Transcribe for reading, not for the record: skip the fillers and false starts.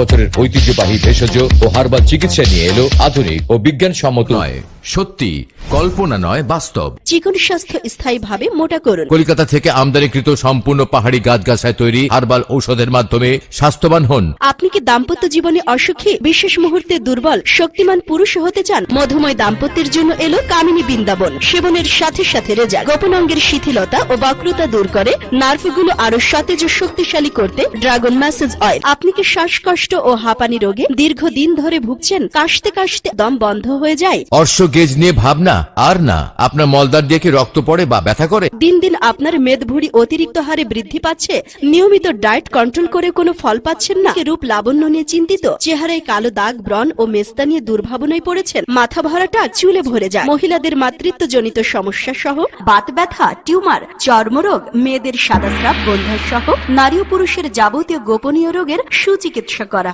বছরের ঐতিহ্যবাহী ভেষজ ও হার্বাল চিকিৎসা নিয়ে এলো আধুনিক ও বিজ্ঞানসম্মত নয়, সত্যি, কল্পনা নয়, বাস্তব। চিকন স্বাস্থ্য স্থায়ীভাবে মোটা করুন। কলকাতা থেকে আমদানিকৃত সম্পূর্ণ পাহাড়ি গাছগাছায় তৈরি হার্বাল ঔষধের মাধ্যমে স্বাস্থ্যবান হন। আপনি কি দাম্পত্য জীবনে অসুখী, বিশেষ মুহূর্তে দুর্বল, শক্তিমান পুরুষ হতে চান? মধুময় দাম্পত্যের জন্য এলো কামিনী বৃন্দাবন। সেবনের সাথে সাথে রেজাল্ট। গোপন অঙ্গের শিথিলতা ও বক্রতা দূর করে, নার্ভগুলো আরো সতেজ ও শক্তিশালী করতে ড্রাগন ম্যাসেজ অয়েল। আপনি কি শ্বাসকষ্ট ও হাঁপানি রোগে দীর্ঘদিন ধরে ভুগছেন? কাশতে কাশতে দম বন্ধ হয়ে যায়? অর্শ গেজ নিয়ে ভাবনা আর না। আপনার মলদার দিয়ে কি রক্ত পড়ে বা ব্যথা করে? দিন দিন আপনার মেদভুঁড়ি অতিরিক্ত হারে বৃদ্ধি পাচ্ছে। নিয়মিত ডায়েট কন্ট্রোল করে কোনো ফল পাচ্ছেন না? রূপ লাবণ্য নিয়ে চিন্তিত? চেহারায় কালো দাগ, ব্রণ ও মেস্তা নিয়ে দুর্ভাবনায় পড়েছেন? মাথা ভরাটা চুলে ভরে যায়? মহিলাদের মাতৃত্বজনিত সমস্যা সহ বাত ব্যথা, টিউমার, চর্মরোগ, মেয়েদের সাদাস্রাব, বন্ধ্যার সহ নারী ও পুরুষের যাবতীয় গোপনীয় রোগের সুচিকিৎসা করা